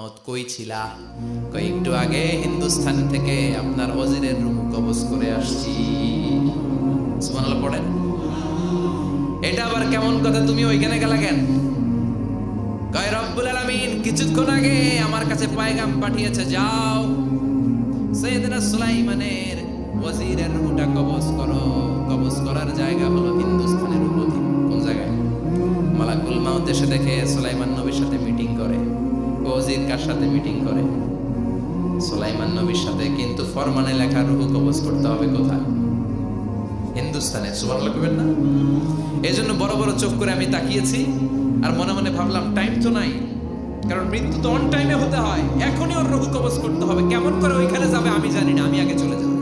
মাউত কই ছিলা? কই একটু আগে হিন্দুস্তান থেকে আপনার ওজিরের রূহ কবজ করে আসছি। সুবহানাল্লাহ পড়েন। এটা আবার কেমন কথা, তুমি ওইখানে গেলা কেন? কয় রব্বুল আলামিন কিছুক্ষণ আগে আমার কাছে পয়গাম পাঠিয়েছে, যাও সাইয়েদনা সুলাইমানের ওজিরের রূহটা কবজ করো। কবজ করার জায়গা হলো হিন্দুস্তানের অধীন। কোন জায়গায়? মালাকুল মাউত এসে দেখে সুলাইমান নবীর সাথে মিটিং করে। ওজির কার সাথে মিটিং করে? সুলাইমান নবীর সাথে। কিন্তু ফরমানে লেখা রূহ কবজ করতে হবে কোথায়? হিন্দুস্তানে। সুবহানাল্লাহ কইবেন না? এজন্য বড় বড় চোখ করে আমি তাকিয়েছি আর মনে মনে ভাবলাম টাইম তো নাই, কারণ মৃত্যু তো অন টাইমে হতে হয়। এখনই ওর রূহ কবজ করতে হবে। কেমন করে ওইখানে যাবে আমি জানি না, আমি আগে চলে যাব।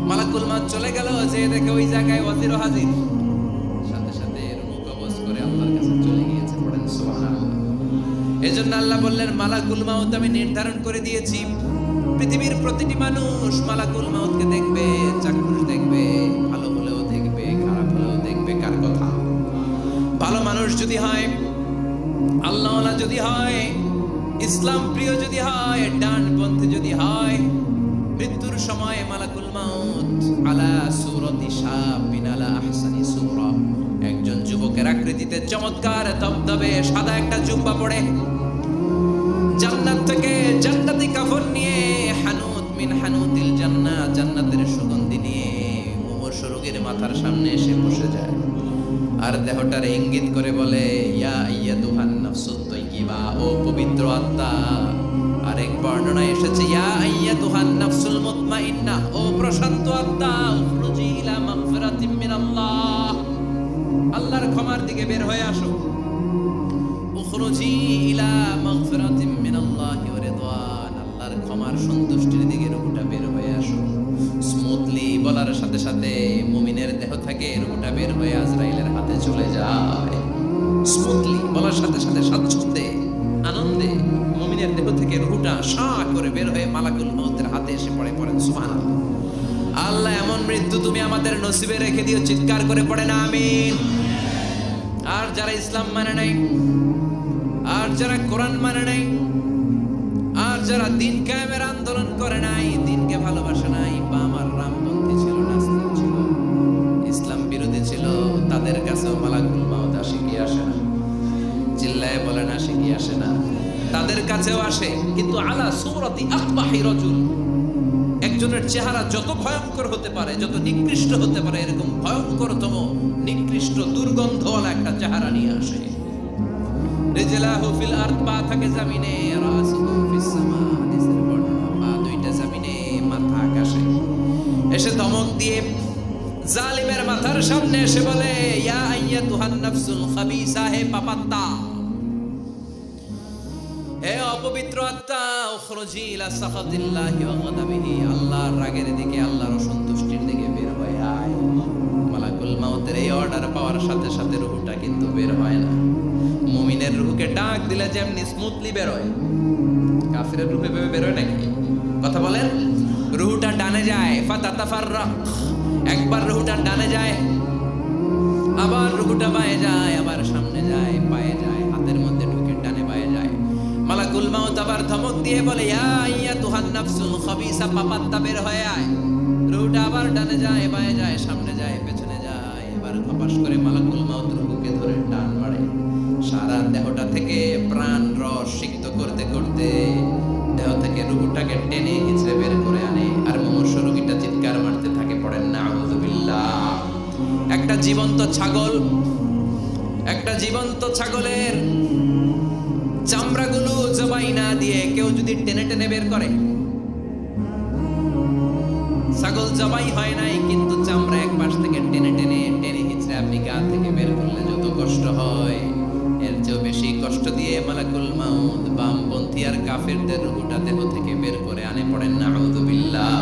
মালাকুল মাউত চলে গেল, যে দেখে ওই জায়গায় ওজিরও হাজির। সাথে সাথে রূহ কবজ করে আল্লাহর কাছে চলে গিয়েছে। পড়েন সুবহানাল্লাহ। এজন্য আল্লাহ বললেন মালাকুল মাউত আমি নির্ধারণ করে দিয়েছি, পৃথিবীর প্রতিটি মানুষ মালাকুল মাউতকে দেখবে, চাক্ষুষ দেখবে, ভালো হলেও দেখবে, খারাপ হলেও দেখবে। কার কথা? ভালো মানুষ যদি হয়, আল্লাহওয়ালা যদি হয়, ইসলাম প্রিয় যদি হয়, ডানপন্থী যদি হয়, মৃত্যুর সময় মালাকুল মাউত আলা সূরাতি শাবিন আলা আহসানি সূরা, একজন যুবকের আকৃতিতে চমৎকার তবতবে সাদা একটা জুব্বা পরে, জান্নাত থেকে জান্নাতি কাফন নিয়ে, হানুত মিন হানুতিল জান্নাহ, জান্নাতের সুগন্ধি নিয়ে মুমূর্ষু রোগীর মাথার সামনে এসে বসে যায় আর দেহটার ইঙ্গিত করে বলে, ইয়া আইয়াতুহান নাফসুত তাইয়্যিবা, ও পবিত্র আত্মা। আরেক বর্ণনায় এসেছে ইয়া আইয়াতুহান নাফসুল মুতমাইন্নাহ, ও প্রশান্ত আত্মা, উখরুজি ইলা মাগফিরাতিম মিনাল্লাহ, আল্লাহর ক্ষমার দিকে বের হয়ে আসো। উখরুজি ইলা মাগফিরাতিম মিনাল্লাহি ওয়া রিদওয়ান, আল্লাহর ক্ষমার সন্তুষ্টির দিকে রূহটা বের হয়ে আসো। স্মুথলি বলার সাথে সাথে মুমিনের দেহ থেকে রূহটা বের হয়ে আজরাইলের হাতে চলে যায়। স্মুথলি বলার সাথে সাথে স্বাচ্ছন্দ্যে আনন্দে মুমিনের দেহ থেকে রূহটা সা করে বের হয়ে মালাকুল মাউতের হাতে এসে পড়ে। পড়েন সুবহানাল্লাহ। আল্লাহ এমন মৃত্যু তুমি আমাদের নসিবে রেখে দিও, চিৎকার করে পড়েন আমিন। আর যারা ইসলাম মানে নাই, আর যারা কোরআন মানে নাই, আর যারা দিন কায়েমের আন্দোলন করে নাই, দিনকে ভালোবাসে নাই, বাম আর রামপন্থী ছিল, নাস্তিক ছিল, ইসলাম বিরোধী ছিল, তাদের কাছেও মালাকুল মাউত আসে কি আসে না? চিল্লায়ে বলেন আসে কি আসে না? তাদের কাছেও আসে, কিন্তু আলা সূরাতি আকবাহি রাজুল, একজনের চেহারা যত ভয়ঙ্কর হতে পারে, যত নিকৃষ্ট হতে পারে, এরকম ভয়ঙ্করতম নিকৃষ্ট দুর্গন্ধওয়ালা একটা চেহারা নিয়ে আসে। রিজলাহু ফিল আরদ, পা থাকে জমিনে, রাসুহু ফিস সামা, নিচের বর্ণনা পা দুইটা জমিনে, মাথা আকাশে। এসে ধমক দিয়ে জালিমের মাথার সামনে এসে বলে, ইয়া আইয়াতুহান নাফসুল খাবিসা, হে পাপাত্তা, হে অপবিত্র আত্মা, উখরুজি ইলা সাখাতিল্লাহি ওয়া গাদাবিহি, আল্লাহর রাগের দিকে, আল্লাহর অসন্তুষ্টির দিকে বের হয়ে আয়। মালাকুল মাউতের এই অর্ডার পাওয়ার সাথে সাথে রূহটা কিন্তু বের হয় না। মুমিনের রূহকে ডাক দিলে যেমনি স্মুথলি বের হয়, কাফিরের রূহে ভেবে বের হয় নাকি? কথা বলেন। রূহটা ডানে যায়, ফাতাতাফাররাক, একবার রূহটা ডানে যায়, আবার রূহটা বায়ে যায়, আবার সামনে যায়, পায়ে যায়, হাতের মধ্যে ঢুকে ডানে বায়ে যায়। মালাকুল মাউত আবার ধমক দিয়ে বলে, ইয়া আইয়াতুহান নাফসুল খাবিসা, পাপাত্তা বের হয়ে আয়। রূহটা আবার ডানে যায়, বায়ে যায়, সামনে যায়, পেছনে যায়। এবার ধপাস করে মালাকুল মাউত রূহকে ধরে টান মারে। সারা দেহটা থেকে প্রাণ রস সিক্ত করতে করতে দেহ থেকে রূহটাকে টেনে হিচড়ে বের করে আনে। আর মুমূর্ষু রোগীটা চিৎকার মারতে থাকে। পড়েন নাউযু বিল্লাহ। একটা জীবন্ত ছাগল, একটা জীবন্ত ছাগলের চামড়াগুলো জবাই না দিয়ে কেউ যদি টেনে টেনে বের করে, ছাগল জবাই হয় নাই কিন্তু চামড়া এক পাশ থেকে টেনে টেনে টেনে হিচড়ে আপনি গা থেকে বের করলে যত কষ্ট হয়, এর চেয়েও বেশি কষ্ট দিয়ে মালাকুল মাউত বামপন্থী আর কাফেরদের রূহটা দেহ থেকে বের করে আনে। পড়েন নাউযু বিল্লাহ।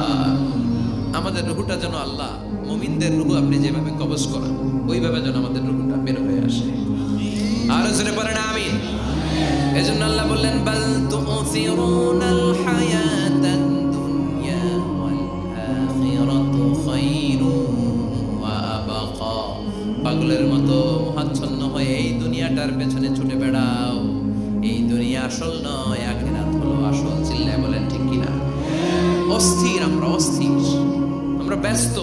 আমাদের রূহটা যেন আল্লাহ, মুমিনদের রূহ আপনি যেভাবে কবজ করেন, ওইভাবে যেন আমাদের রূহটা বের হয়ে আসে। আর জোরে পড়েন আমিন। এজন্য আল্লাহ বললেন, বাল তুসিরুনাল হায়াতাদ দুনিয়া ওয়াল আখিরাতু খায়রুন ওয়া আবকা। পাগলের মতো মোহাচ্ছন্ন হয়ে এই দুনিয়াটার পেছনে ছুটে বেড়াও, এই দুনিয়া আসল নয়। নয়, আখিরাত হলো আসল। চিল্লায় বলেন ঠিক কিনা? অস্থির, আমরা অস্থির, আমরা ব্যস্ত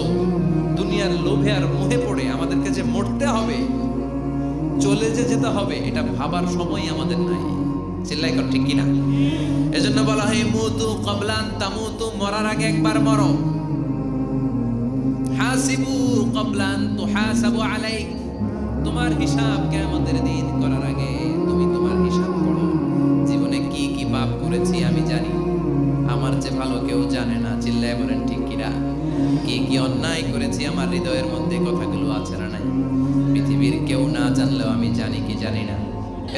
দুনিয়ার লোভে আর মোহে পড়ে। আমাদেরকে যে মরতে হবে, চলে যে যেতে হবে, এটা ভাবার সময় আমাদের নাই। চিল্লাই কর ঠিক কিনা? এজন্য বলা হয় মুতু ক্বাবলা আন তামুতু, মরার আগে একবার মরো। হাসিবু ক্বাবলা আন তুহাসাবু আলাইক, তোমার হিসাব কিয়ামতের দিন করার আগে তুমি তোমার হিসাব করো। জীবনে কি কি পাপ করেছি আমি জানি, আমার চেয়ে ভালো কেউ জানে না। চিল্লায় বলেন ঠিক কিনা? কি কি অন্যায় করেছি আমার হৃদয়ের মধ্যে কথাগুলো আছে না নাই? পৃথিবীর কেউ না জানলেও আমি জানি কি জানি না।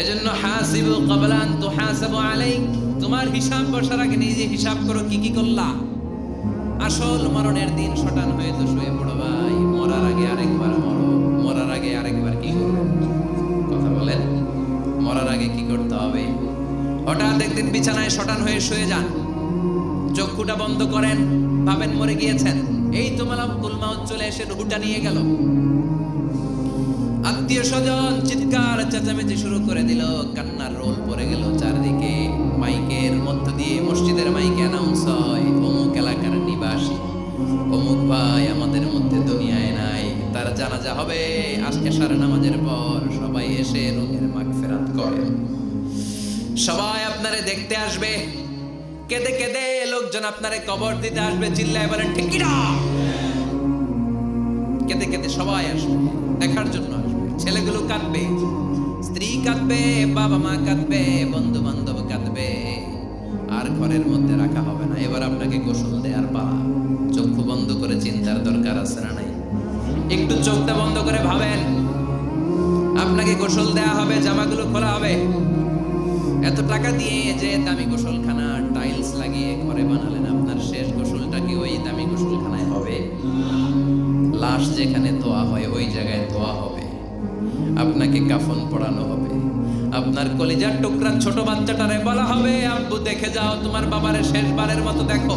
এজন্য হাসিবু ক্বাবলা আন তুহাসাবু আলাইক, তোমার হিসাব বসার আগে নিজে হিসাব করো কি কি করলা। আসল মরণের দিন শটান হয়ে তো শুয়ে পড়ো ভাই। মরার আগে আরেকবার মরো। মরার আগে আরেকবার কি করবে? কথা বলেন, মরার আগে কি করতে হবে? হঠাৎ একদিন বিছানায় শটান হয়ে শুয়ে যান, চক্ষুটা বন্ধ করেন, ভাবেন মরে গিয়েছেন। এই তো মালাকুল মাউত চলে এসে রুহটা নিয়ে গেল। আত্মীয় স্বজন চিৎকার চেঁচামেচি শুরু করে দিল, কান্নার রোল পড়ে গেল চারদিকে। মাইকের মধ্য দিয়ে, মসজিদের মাইকে অ্যানাউন্স হয়, অমুক এলাকার নিবাসী অমুক ভাই আমাদের মধ্যে দুনিয়ায় নাই, তার জানাজা হবে আজকে সারা নামাজের পর। সবাই এসে রুহের মাগফিরাত করেন। সবাই আপনারে দেখতে আসবে, কেঁদে কেঁদে লোকজন আপনারে কবর দিতে আসবে। চিল্লায় বলেন ঠিক কিনা? কেঁদে কেঁদে সবাই আসবে, দেখার জন্য আসবে। ছেলেগুলো কাঁদবে, স্ত্রী কাঁদবে, বাবা মা কাঁদবে, বন্ধু বান্ধব কাঁদবে। আর ঘরের মধ্যে রাখা হবে না। এবার আপনাকে গোসল দেওয়ার পালা। চক্ষু বন্ধ করে চিন্তার দরকার আছে না নাই? একটু চোখটা বন্ধ করে ভাবেন, আপনাকে গোসল দেয়া হবে, জামাগুলো খোলা হবে। এত টাকা দিয়ে যে দামি গোসলখানা টাইলস লাগিয়ে ঘরে বানালেন, আপনার শেষ গোসলটা কি ওই দামি গোসলখানায় হবে? লাশ যেখানে ধোয়া হয় ওই জায়গায় ধোয়া হবে। আপনাকে কাফন পরানো হবে। আপনার কলিজার টুকরা ছোট বাচ্চাটারে বলা হবে, আব্বু দেখে যাও তোমার বাবারে শেষবারের মতো দেখো।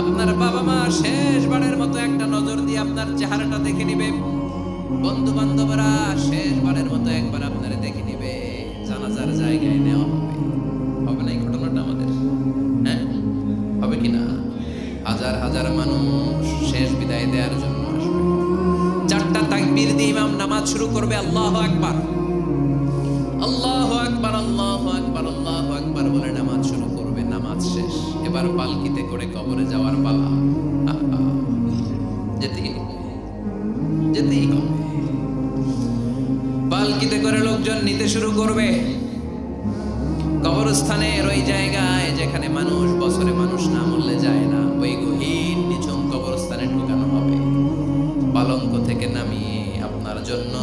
আপনার বাবা মা শেষবারের মতো একটা নজর দিয়ে আপনার চেহারাটা দেখে নিবে। বন্ধু বান্ধবরা শেষবারের মতো একবার আপনারে দেখে নিবে। জানাজার জায়গায় নেওয়া হবে। হবে না এই ঘটনাটা আমাদের? হ্যাঁ, হবে কি না? হাজার হাজার মানুষ শেষ বিদায় দেওয়ার জন্য আসবে। চারটা তাকবীর দিয়ে ইমাম নামাজ শুরু করবে। আল্লাহু আকবার, আল্লাহু আকবার, আল্লাহু আকবার, আল্লাহু আকবার বলে নামাজ শুরু করবে। নামাজ শেষ। এবার পালকিতে করে কবরে যাওয়ার পালা। যেতেই যেতেই হবে। পালকিতে করে লোকজন নিতে শুরু করবে। কবরস্থানের ওই জায়গায় যেখানে মানুষ বছরে মানুষ না মরলে যায় না, ওই গহীন নিঝুম কবরস্থানে ঢুকানো হবে। পালঙ্ক থেকে নামিয়ে আপনার জন্য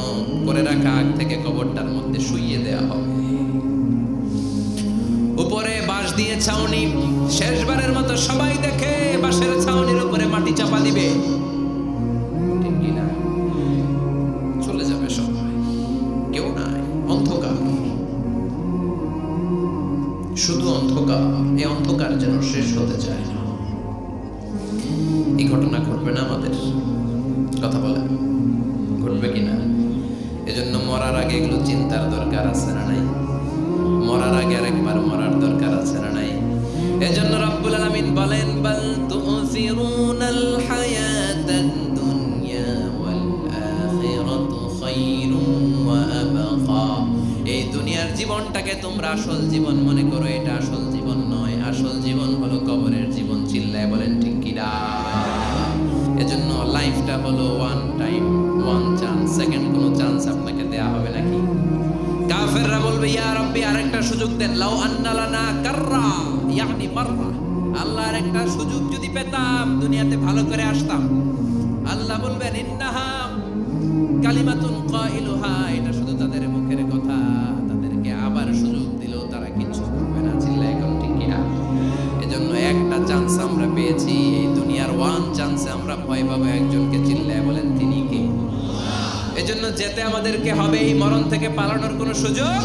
করে রাখা আগ থেকে কবরটার মধ্যে শুইয়ে দেয়া হবে। উপরে বাঁশ দিয়ে ছাউনি। শেষবারের মতো সবাই দেখে বাঁশের ছাউনির উপরে মাটি চাপা দিবে। ঠিক কিনা? চলে যাবে সবাই, কেউ নাই, অন্ধকার, শুধু অন্ধকার। এই অন্ধকার যেন শেষ হতে চায় না। এই ঘটনা ঘটবে না আমাদের? কথা বলেন, ঘটবে কিনা? এজন্য মরার আগে এগুলো চিন্তার দরকার আছে না নাই? মরার আগে আরেকবার মরার দরকার আছে না নাই? এজন্য রব্বুল আলামিন বলেন, বাল তুসিরুনাল হায়াতাদ দুনিয়া ওয়াল আখিরাতু খায়রুন ওয়া আবকা। এই দুনিয়ার জীবনটাকে তোমরা আসল জীবন মনে করো, এটা আসল জীবন নয়। আসল জীবন হলো কবরের জীবন। চিল্লায় বলেন ঠিক কিনা? এজন্য লাইফটা হলো one time, one chance. Second কোনো চান্স আপনাকে দেয়া হবে নাকি? কাফেররা বলবে, ইয়া রাব্বি আরেকটা সুযোগ দেন। লাউ আন্না লানা কাররা ইয়ানি মাররা, আল্লাহ আরেকটা সুযোগ যদি পেতাম দুনিয়াতে ভালো করে আসতাম। আল্লাহ বলবেন, ইন্নাহা কালিমাতুন কাইলুহা, এটা শুধু তাদের মুখের কথা। তাদেরকে আবার সুযোগ দিলেও তারা কিছু করবে না। চিল্লায় এখন ঠিক কিনা? এজন্য একটা চান্স আমরা পেয়েছি, এই দুনিয়ার ওয়ান চান্সে আমরা ভয় পাবো একজনকে। চিল্লায় বলেন তিনি কে? এজন্য যেতে আমাদেরকে হবে। এই মরণ থেকে পালানোর কোনো সুযোগ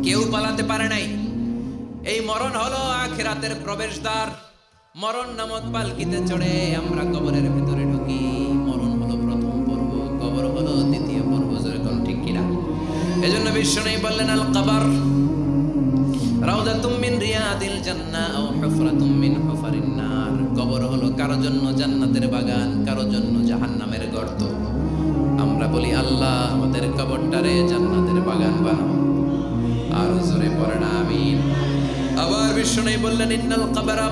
কেউ পালাতে পারে নাই। এই মরণ হলো আখিরাতের প্রবেশদ্বার। মরণ নামক পালকিতে চড়ে আমরা কবরের ভিতরে ঢুকি। মরণ হলো প্রথম পর্ব, কবর হলো দ্বিতীয় পর্ব। যেরকম ঠিক কিনা? এজন্য বিশ্বনবী বললেন, আল কবর রিয়াদিল জান্নাহ আও হুফরাতুম মিন হুফারিন নার। কবর হলো কারো জন্য জান্নাতের বাগান, কারো জন্য জাহান্নামের গর্ত। আমরা বলি আল্লাহ আমাদের কবরটারে জান্নাতের বাগান বানাও। আর জোরে পড়েন আমিন। আবার বিষ্ণু বললেন ইন্নাল কবরা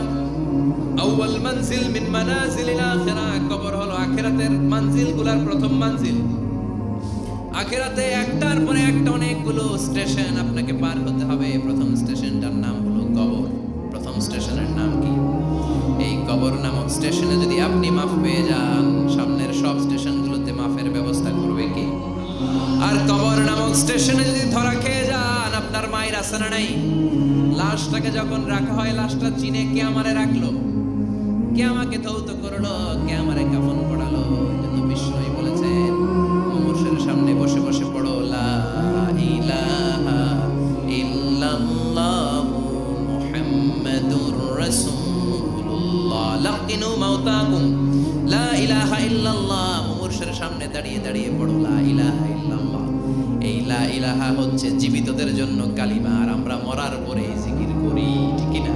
আউয়াল মানজিল মিন মানাজিলিল আখিরাহ। কবর হলো আখিরাতের মানজিলগুলোর প্রথম মানজিল। আখিরাতে একটার পরে একটা অনেকগুলো স্টেশন আপনাকে পার হতে হবে। প্রথম স্টেশনটার নাম হলো কবর। প্রথম স্টেশনের নাম কি? এই কবর নামক স্টেশনে যদি আপনি মাফ পেয়ে যান, সামনের সব স্টেশনগুলোতে মাফের ব্যবস্থা করবে কে? আর কবর নামক স্টেশনে যদি ধরা খেয়ে যান, আপনার মায়ের আসানা নাই। লাশটাকে যখন রাখা হয়, লাশটা চিনে কে আমারে রাখলো, কে আমাকে ধৌত করলো, কে আমারে কাফন পড়ালো। এজন্য বিষ্ণুই বলেছেন মুমূর্ষুর সামনে বসে বসে পড়ো লা ইলাহা ইল্লাল্লাহু মুহাম্মাদুর রাসূলুল্লাহ। লাকিনু মাউতাকুম লা ইলাহা ইল্লাল্লাহ। মুমূর্ষুর সামনে দাঁড়িয়ে দাঁড়িয়ে পড়ো লা ইলাহা ইল্লাল্লাহ। এই লা ইলাহা হচ্ছে জীবিতদের জন্য কালিমা, আর আমরা মরার পরে জিকির করি, ঠিক না?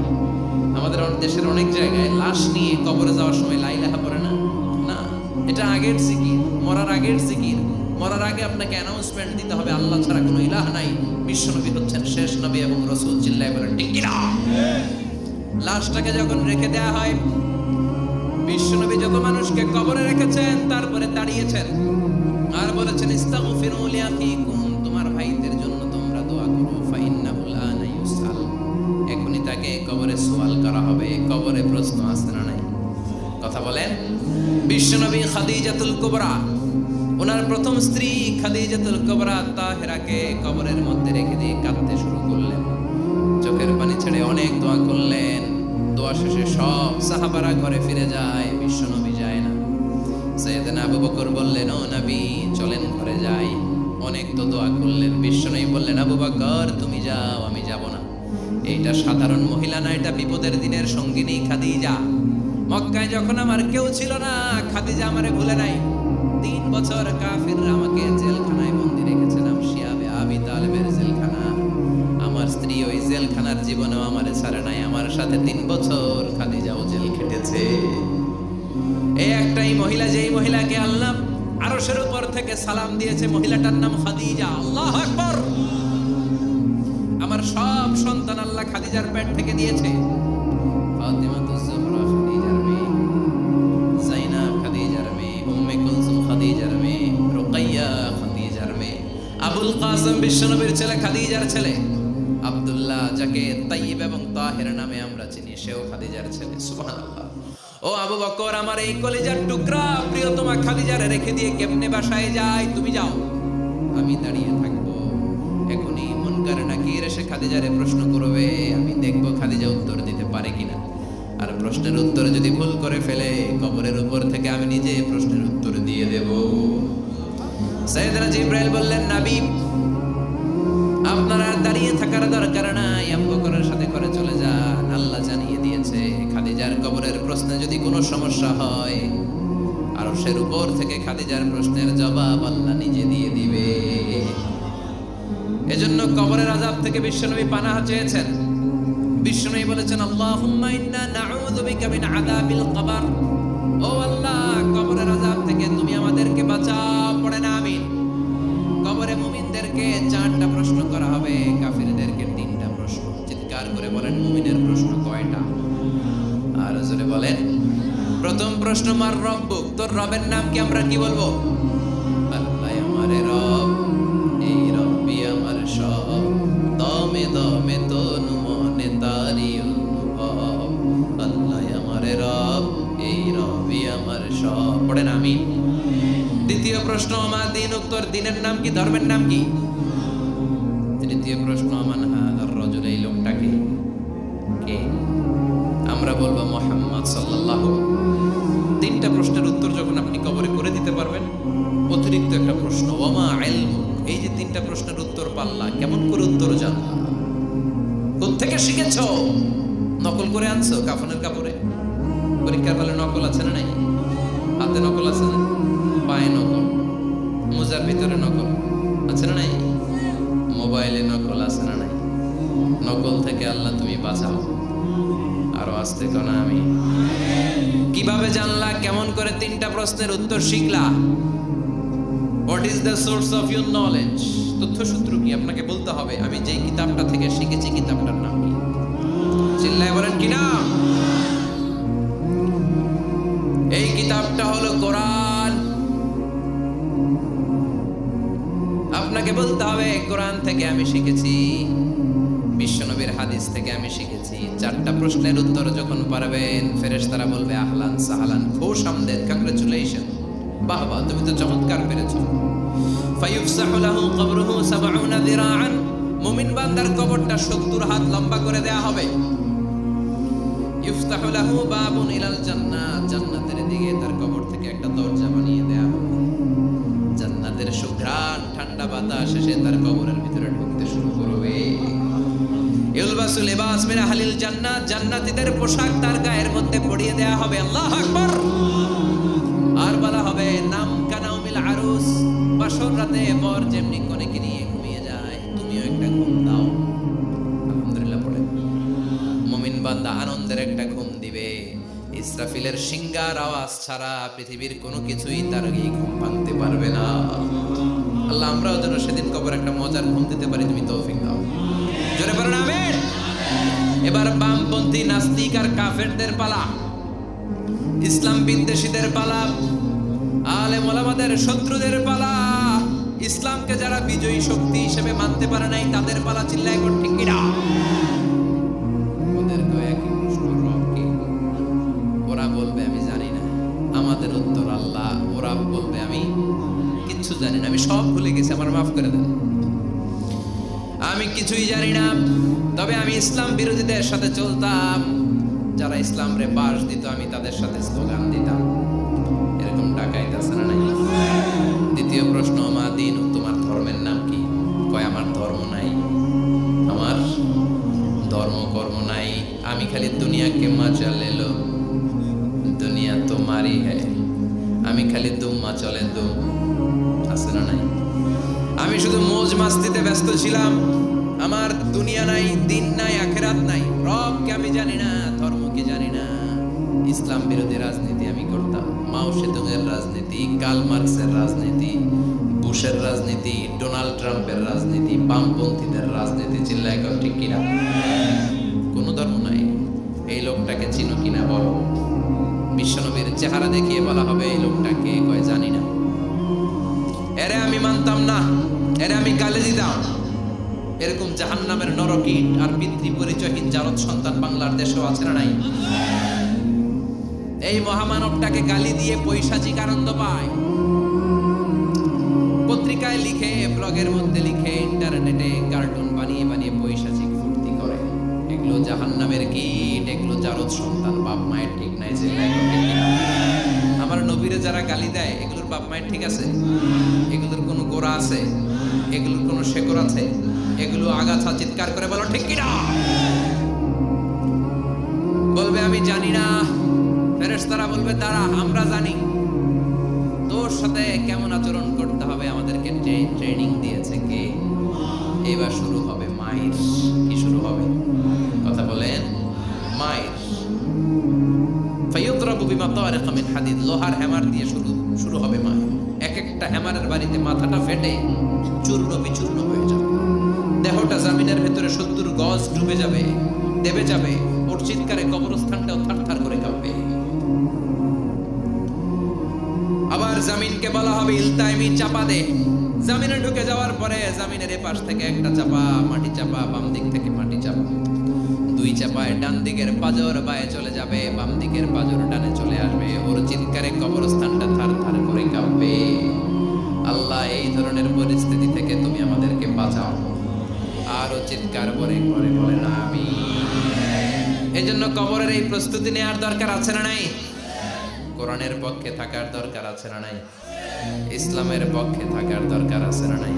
আমাদের দেশের অনেক জায়গায় লাশ নিয়ে কবরে যাওয়ার সময় লা ইলাহা পড়ে না। না, এটা আগের জিকির, মরার আগের জিকির। মরার আগে আপনাকে অ্যানাউন্সমেন্ট দিতে হবে আল্লাহ ছাড়া কোনো ইলাহ নাই, বিশ্বনবী হচ্ছেন শেষ নবী এবং রাসূল। চিল্লায় বলেন ঠিক কি না? লাশটাকে যখন রেখে দেয়া হয়, বিশ্বনবী যত মানুষকে কবরে রেখেছেন তারপরে দাঁড়িয়েছেন আর বলেছেন ইস্তাগফিরু লিআখিকুম, তোমার ভাইদের জন্য তোমরা দোয়া করো। ফাইন্নাহু আনা ইউসাল, এখনি তাকে কবরে সওয়াল করা হবে। কবরে প্রশ্ন আছে না নাই? কথা বলেন। বিশ্বনবী খাদিজাতুল কুবরা, ওনার প্রথম স্ত্রী খাদিজাতুল কুবরা তাহেরাকে কবরের মধ্যে রেখে দিয়ে কাঁদতে শুরু করলেন। চোখের পানি ছেড়ে অনেক দোয়া করলেন। দোয়া শেষে সব সাহাবারা ঘরে ফিরে যায়, বিশ্বনবী যায় না। সাইয়েদনা আবু বকর বললেন ও নবী চলেন ঘরে যাই। অনেক তো দোয়া করলেন, বিশ্বনবী বললেন আবু বকর তুমি যাও, আমি যাব না। এইটা সাধারণ মহিলা না, এটা বিপদের দিনের সঙ্গিনী খাদিজা। মক্কায় যখন আমার কেউ ছিল না, খাদিজা আমারে ভুলে নাই। 3 বছর কাফিররা আমাকে জেলখানায় বন্দি রেখেছিলাম, শিয়াবে আবি তালেবের জেলখানা। আমার স্ত্রী ওই জেলখানার জীবনেও আমারে ছাড়ে নাই। আমার সাথে 3 বছর খাদিজাও জেল খেটেছে। এই একটাই মহিলা, যেই মহিলাকে আল্লাহ আরশের উপর থেকে সালাম দিয়েছে, মহিলাটার নাম খাদিজা। আল্লাহু আকবার। আমার সব সন্তান আল্লাহ খাদিজার পেট থেকে দিয়েছে। ফাতিমাতুজ জোহরা খাদিজার মেয়ে, যায়নাব খাদিজার মেয়ে, উম্মে কুলসুম খাদিজার মেয়ে, রুকাইয়া খাদিজার মেয়ে, আবুল কাসেম বিশ্বনবীর ছেলে খাদিজার ছেলে, আব্দুল্লাহ যাকে তাইয়্যিব এবং তাহের নামে আমরা চিনি, সেও খাদিজার ছেলে। সুবহানাল্লাহ। ও আবু বকর, আমার এই কলিজার টুকরা প্রিয়তমা খাদিজারে রেখে দিয়ে কেমনে বাসায় যায়? তুমি যাও, আমি দাঁড়িয়ে থাকবো। এখনই মুনকার নাকির এসে খাদিজারে প্রশ্ন করবে, আমি দেখবো খাদিজা উত্তর দিতে পারে কিনা। আর প্রশ্নের উত্তর যদি ভুল করে ফেলে, কবরের উপর থেকে আমি নিজে প্রশ্নের উত্তর দিয়ে দেব। সাইয়েদনা জিবরাইল বললেন নবী আপনার আর দাঁড়িয়ে থাকার দরকার নাই, আবু বকরের সাথে করে চলে যান। আল্লাহ জানিয়ে দিয়েছে খাদিজার কবরের প্রশ্নে যদি কোনো সমস্যা হয়, আরশের উপর থেকে খাদিজার প্রশ্নের জবাব আল্লাহ নিজে দিয়ে দিবে। এজন্য কবরের আযাব থেকে বিশ্বনবী পানাহ চেয়েছেন। বিশ্বনবী বলেছেন আল্লাহুম্মা ইন্না নাউযু বিকা মিন আযাবিল কবর। ও আল্লাহ, কবরের আযাব থেকে তুমি আমাদেরকে বাঁচাও। পড়েন আমিন। কবরে মুমিনদেরকে 4টা প্রশ্ন করা হবে, কাফিরদেরকে 3টা প্রশ্ন। চিৎকার করে বলেন মুমিনের প্রশ্ন কয়টা? আর জোরে বলেন। প্রথম প্রশ্ন মার রব্বুক, তোর রবের নাম কি? আমরা কি বলবো? আল্লাহ আমারে রব, এই রব্বি আমার সব, দমে দমে তনু মনে তারি অনুভব। আল্লাহ আমারে রব, এই রব্বি আমার সব। পড়েন আমিন। দ্বিতীয় প্রশ্ন আমার দিন, উত্তর দিনের নাম কি? ধর্মের নাম কি? তৃতীয় প্রশ্ন আমান হাযার রাজুল, এই লোকটাকে কে? আমরা বলবো মুহাম্মদ সাল্লাল্লাহু। 3টা প্রশ্নের উত্তর যখন আপনি কবরে করে দিতে পারবেন, অতিরিক্ত একটা প্রশ্ন ওয়ামা ইলমু, এই যে 3টা প্রশ্নের উত্তর পাল্লা, কেমন করে উত্তর জানলা? কোত্থেকে শিখেছো? নকল করে আনছো কাফনের কাপড়ে? পরীক্ষার হলে নকল আছে না নাই? হাতে নকল আছে না? পায়ে নকল, মোজার ভিতরে নকল আছে না নাই? মোবাইলে নকল আছে না নাই? নকল থেকে আল্লাহ তুমি বাঁচাও। আরো আস্তে কোনা আমি। কিভাবে জানলা? কেমন করে? 3টা প্রশ্নের উত্তর শিখলা। What is the source of your knowledge? তথ্যসূত্র কি? আপনাকে বলতে হবে আমি যেই কিতাবটা থেকে শিখেছি কিতাবটার নাম কি। চিল্লায় বলেন কি নাম? এই কিতাবটা হলো কোরআন। আপনাকে বলতে হবে কোরআন থেকে আমি শিখেছি, বিশ্বনবীর হাদিস থেকে আমি শিখেছি। 4টা প্রশ্নের উত্তর যখন পারবেন, ফেরেশতারা বলবে আহলান সাহলান, খুশ আমদেদ, কংগ্রাচুলেশন, বাহ বাহ, তুমি তো চমৎকার পেরেছো। ফায়ুফসাহু লাহু কবরুহু 70 যিরাআন, মুমিন বান্দার কবরটা 70 হাত লম্বা করে দেয়া হবে। ইফতাহু লাহু বাবুন ইলাল জান্নাহ, জান্নাতের দিকে তার কবর থেকে একটা দরজা বানিয়ে দেয়া হবে। জান্নাতের সুঘ্রাণ ঠান্ডা বাতাস এসে তার কবরের ভিতরে ঢুকতে শুরু করবে। ইলবাসু লিবাস মিন আহলিল জান্নাত, জান্নাতীদের পোশাক তার গায়ের মধ্যে পরিয়ে দেয়া হবে। আল্লাহু আকবার। আর বলা হবে নাম কানাউমিল আরুস, বাসর রাতে বর যেমনি কনেকে নিয়ে ঘুমিয়ে যায় তুমিও একটা ঘুম দাও। আলহামদুলিল্লাহ পড়ে মুমিন বান্দা আনন্দের একটা ঘুম দিবে। ইসরাফিলের সিংগার আওয়াজ ছাড়া পৃথিবীর কোনো কিছুই তার এই ঘুম ভাঙতে পারবে না। আল্লাহ আমরাও যেন সেদিন কবর একটা মজার ঘুম দিতে পারি, তুমি তৌফিক দাও। জোরে বলেন আমিন। এবার বামপন্থী নাস্তিক আর কাফেরদের পালা, ইসলাম বিদ্বেষীদের পালা, আলেম ওলামাদের শত্রুদের পালা, ইসলামকে যারা বিজয়ী শক্তি হিসেবে মানতে পারে নাই তাদের পালা। চিল্লায় কোন ঠিক কিনা? ওদের একই প্রশ্ন, রব কি? ওরা বলবে আমি জানি না। আমাদের উত্তর আল্লাহ। ওরা বলবে আমি কিচ্ছু জানি না, আমি সব ভুলে গেছি, আমার মাফ করে দেন, আমি কিছুই জানি না। তবে আমি ইসলাম বিরোধীদের সাথে চলতাম, যারা ইসলাম রে বাস দিত আমি তাদের সাথে স্লোগান দিতাম। এরকম ডাকাইত আছে না নাই? দ্বিতীয় প্রশ্ন, মা দিন, তোমার ধর্মের নাম কি? কয় আমার ধর্ম নাই, আমার ধর্ম কর্ম নাই, আমি খালি দুনিয়াকে মজা লেলো, দুনিয়া তোমারই হ্যায়, আমি খালি দুম্মা চলে দুম। আছে না নাই? আমি শুধু মৌজ মাস্তিতে ব্যস্ত ছিলাম, আমার দুনিয়া নাই, দিন নাই, আখিরাত নাই, রবকে আমি জানি না, ধর্মকে জানি না। ইসলাম বিরোধী রাজনীতি আমি করতাম, মাও সেতুংয়ের রাজনীতি, কার্ল মার্কসের রাজনীতি, বুশের রাজনীতি, ডোনাল্ড ট্রাম্পের রাজনীতি, বামপন্থীদের রাজনীতি। চিল্লায় কেউ ঠিক কিনা? কোনো ধর্ম নাই। এই লোকটাকে চিনো কিনা বলো। বিশ্বনবীর চেহারা দেখিয়ে বলা হবে এই লোকটাকে, কয় জানি না। এরে আমি মানতাম না, এরে আমি গালি দিতাম। এরকম জাহান্নামের নরকীট আর পিতৃ পরিচয়হীন জারদ সন্তান বাংলার দেশেও আছে না নাই? এই মহামানবটাকে গালি দিয়ে পৈশাচিক আনন্দ পায়। পত্রিকায় লিখে, ব্লগের মধ্যে লিখে, ইন্টারনেটে কার্টুন বানিয়ে বানিয়ে পৈশাচিক ফুর্তি করে। এগুলো জাহান্নামের কীট, এগুলো জারদ সন্তান, বাপ মায়ের ঠিক নাই। যে আমার নবীরে যারা গালি দেয় এগুলোর বাপ মায়ের ঠিক আছে? এগুলোর কোনো গোড়া আছে? এগুলোর কোনো শেকড় আছে? এগুলো আগাছা। চিৎকার করে বলো ঠিক কিনা? বলবে আমি জানি না। ফেরেশতারা বলবে দাঁড়া, আমরা জানি। তোর সাথে কেমন আচরণ করতে হবে আমাদেরকে ট্রেনিং দিয়েছে কে? এবার শুরু হবে মাইর। কি শুরু হবে? কথা বলেন। মাইর। ফায়ুদরাবু বিমা তারিকা মিন হাদিদ, লোহার হ্যামার দিয়ে শুরু হবে মাইর। এক একটা হ্যামারের বাড়িতে মাথাটা ফেটে চূর্ণ বিচূর্ণ হয়ে যাবে, দেহটা জামিনের ভেতরে 70 গজ ডুবে যাবে, দেবে যাবে। ওর চিৎকারে কবরস্থানটাও থারথার করে কাঁপবে। আবার জামিনকে বলা হবে ইলতাইমি, চাপা দে। জামিনে ঢুকে যাওয়ার পরে জামিনের এপাশ থেকে একটা চাপা, মাটি চাপা, বাম দিক থেকে মাটি চাপা। 2 চাপায় ডান দিকের পাজর বায়ে চলে যাবে, বাম দিকের পাজর ডানে চলে আসবে। ওর চিৎকারে কবরস্থানটা থারথার করে কাঁপবে। আল্লাহ এই ধরনের পরিস্থিতি থেকে তুমি আমাদেরকে বাঁচাও। আরো চিৎকার করে করে বলেন আমিন। এজন্য কবরের এই প্রস্তুতি নেওয়ার দরকার আছে না নাই? কোরআনের পক্ষে থাকার দরকার আছে না নাই? ইসলামের পক্ষে থাকার দরকার আছে না নাই?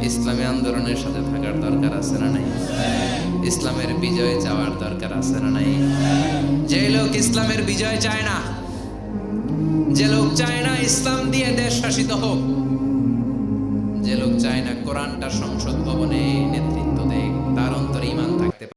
ইসলামী আন্দোলনের সাথে থাকার দরকার আছে না নাই? ইসলামের বিজয় চাওয়ার দরকার আছে না নাই? যে লোক ইসলামের বিজয় চায় না, যে লোক চায় না ইসলাম দিয়ে দেশ শাসিত হোক, যে লোক চায় না কোরআনটা সংসদ ভবনে নেতৃত্ব